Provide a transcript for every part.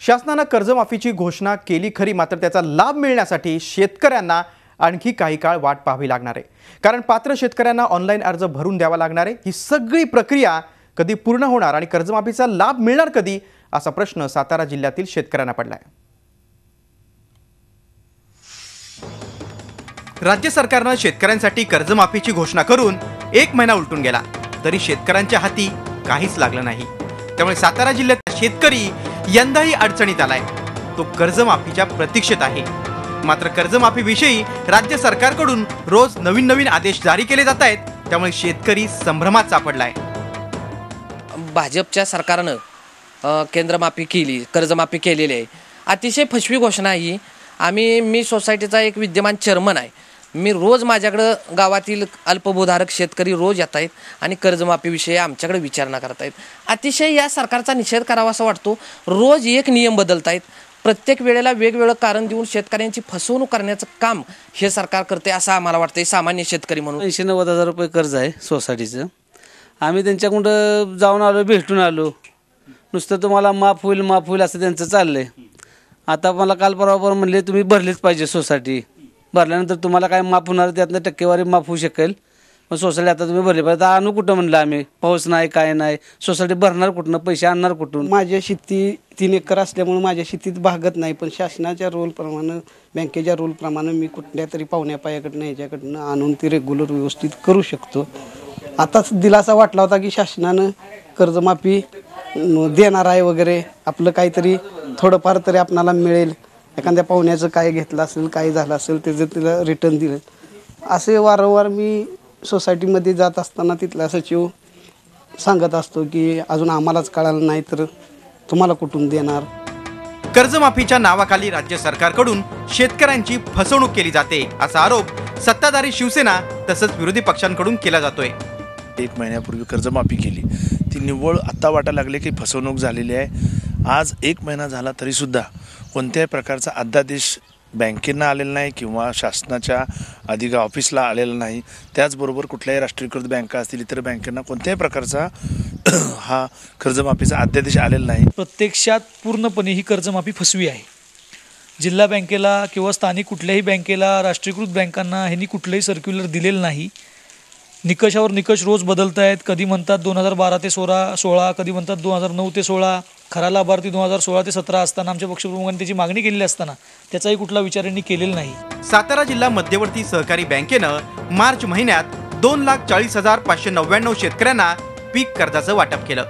शासनाने कर्जमाफीची घोषणा केली खरी, मात्र त्याचा लाभ मिळण्यासाठी शेतकऱ्यांना आणखी काही काळ वाट पाहावी लागणार आहे। कारण पात्र शेतकऱ्यांना ऑनलाईन अर्ज भरून द्यावा लागणार आहे। ही सगळी प्रक्रिया कधी पूर्ण होणार आणि कर्जमाफीचा लाभ मिळणार कधी, असा प्रश्न सातारा जिल्ह्यातील शेतकऱ्यांना पडलाय। राज्य सरकारने शेतकऱ्यांसाठी कर्जमाफीची घोषणा करून 1 महिना उलटून गेला, तरी शेतकऱ्यांच्या हाती काहीच लागलं नाही। त्यामुळे सातारा जिल्ह्यात शेतकरी यंदाही अडचणीत आलाय। तो कर्जमाफीच्या प्रतीक्षेत आहे। मात्र कर्जमाफीविषयी राज्य सरकारकडून रोज नवीन आदेश जारी केले जात आहेत, त्यामुळे शेतकरी संभ्रमात सापडलाय। भाजपच्या सरकारनं केंद्रमाफी केली, कर्जमाफी केलेली आहे। अतिशय फसवी घोषणा ही। मी सोसायटीचा एक विद्यमान चेअरमन आहे। मी रोज माझ्याकडे गावातील अल्पभूधारक शेतकरी रोज येत आहेत आणि कर्जमाफीविषयी आमच्याकडे विचारणा करत आहेत। अतिशय या सरकारचा निषेध करावा असं वाटतो। रोज एक नियम बदलत आहेत, प्रत्येक वेळेला वेगवेगळं कारण देऊन शेतकऱ्यांची फसवणूक करण्याचं काम हे सरकार करते असं आम्हाला वाटतंय। सामान्य शेतकरी म्हणून 80-90 रुपये कर्ज आहे सोसायटीचं। आम्ही त्यांच्याकडून जाऊन आलो, भेटून आलो। नुसतं तुम्हाला माफ होईल असं त्यांचं चाललंय। आता मला काल परवा म्हणले तुम्ही भरलीच पाहिजे सोसायटी, भरल्यानंतर तुम्हाला काय माफ होणार, त्यातनं टक्केवारी माफ होऊ शकेल। मग सोसायटी आता तुम्ही भरली पाहिजे। आणू कुठं म्हणलं आम्ही, पाऊस नाही काय नाही, सोसायटी भरणार कुठनं, पैसे आणणार कुठून? माझ्या शेती 3 एकर असल्यामुळे माझ्या शेतीत भागत नाही, पण शासनाच्या रूलप्रमाणे, बँकेच्या रूलप्रमाणे मी कुठल्या तरी पाहुण्या पायाकडनं ह्याच्याकडनं आणून ती रेग्युलर व्यवस्थित करू शकतो। आताच दिलासा वाटला होता की शासनानं कर्जमाफी देणार आहे वगैरे, आपलं काहीतरी थोडंफार तरी आपणाला मिळेल। एखाद्या पाहुण्याचं काय घेतलं असेल, काय झालं असेल त्याचं तिला रिटर्न दिलं। असे वारंवार मी सोसायटीमध्ये जात असताना तिथला सचिव सांगत असतो की अजून आम्हालाच कळालं नाही तर तुम्हाला कुठून देणार। कर्जमाफीच्या नावाखाली राज्य सरकारकडून शेतकऱ्यांची फसवणूक केली जाते, असा आरोप सत्ताधारी शिवसेना तसंच विरोधी पक्षांकडून केला जातोय। 1 महिन्यापूर्वी कर्जमाफी केली, ती निव्वळ आता वाटायला लागले की फसवणूक झालेली आहे। आज 1 महिना झाला तरी सुद्धा कोणत्याही प्रकारचा अध्यादेश बँकेंना आलेला नाही किंवा शासनाच्या अधिका ऑफिसला आलेला नाही। त्याचबरोबर कुठल्याही राष्ट्रीयकृत बँका असतील, इतर बँकांना कोणत्याही प्रकारचा हा कर्जमाफीचा अध्यादेश आलेला नाही। प्रत्यक्षात पूर्णपणे ही कर्जमाफी फसवी आहे। जिल्हा बँकेला किंवा स्थानिक कुठल्याही बँकेला, राष्ट्रीयकृत बँकांना ह्यांनी कुठलंही सर्क्युलर दिलेलं नाही। निकषावर निकष रोज बदलत आहेत। कधी म्हणतात 2012 ते 16, कधी म्हणतात 2009 ते 16, खरा लाभार्थी 2016 ते 17 असताना आमच्या पक्षप्रमुखांनी त्याची मागणी केलेली असताना त्याचाही कुठला विचार यांनी केलेला नाही। सातारा जिल्हा मध्यवर्ती सहकारी बँकेनं मार्च महिन्यात 2,40,599 शेतकऱ्यांना पीक कर्जाचं वाटप केलं।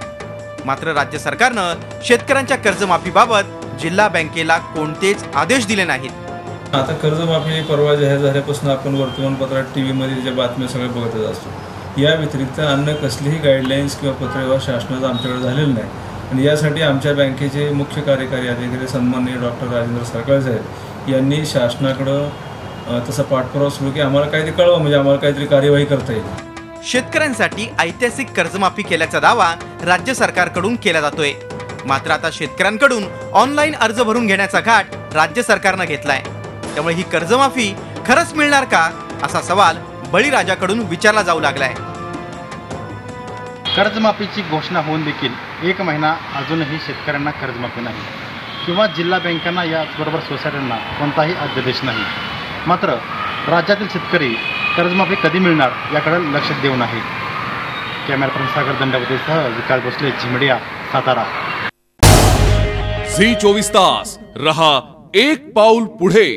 मात्र राज्य सरकारनं शेतकऱ्यांच्या कर्जमाफीबाबत जिल्हा बँकेला कोणतेच आदेश दिले नाहीत। आता कर्जमाफी परवा जाहीर झाल्यापासून आपण वर्तमानपत्रात, टीव्हीमध्ये जे बातम्या सगळे बघतच असतो। या व्यतिरिक्त अन्य कसलीही गाईडलाईन्स किंवा पत्रव्यवहार शासनाचं आमच्याकडे झालेलं नाही। आणि यासाठी आमच्या बँकेचे मुख्य कार्यकारी अधिकारी सन्माननीय डॉक्टर राजेंद्र सरकार साहेब यांनी शासनाकडं तसा पाठपुरावा सुरू की आम्हाला काहीतरी कळवा, म्हणजे आम्हाला काहीतरी कार्यवाही करता येईल। शेतकऱ्यांसाठी ऐतिहासिक कर्जमाफी केल्याचा दावा राज्य सरकारकडून केला जातोय। मात्र आता शेतकऱ्यांकडून ऑनलाईन अर्ज भरून घेण्याचा घाट राज्य सरकारनं घेतलाय। त्यामुळे ही कर्जमाफी खरंच मिळणार का, असा सवाल बळीराजाकडून विचारला जाऊ लागलाय। कर्जमाफीची घोषणा होऊन देखील 1 महिना अजूनही शेतकऱ्यांना कर्जमाफी नाही किंवा जिल्हा बँकांना याचबरोबर सोसायट्यांना कोणताही अध्यादेश नाही। मात्र राज्यातील शेतकरी कर्जमाफी कधी मिळणार याकडे लक्ष देऊन आहे। कॅमेरा पर्सन सागर दंडावतेसह विकास भोसले, झी मीडिया, सातारा। झी 24 तास रहा एक पाऊल पुढे।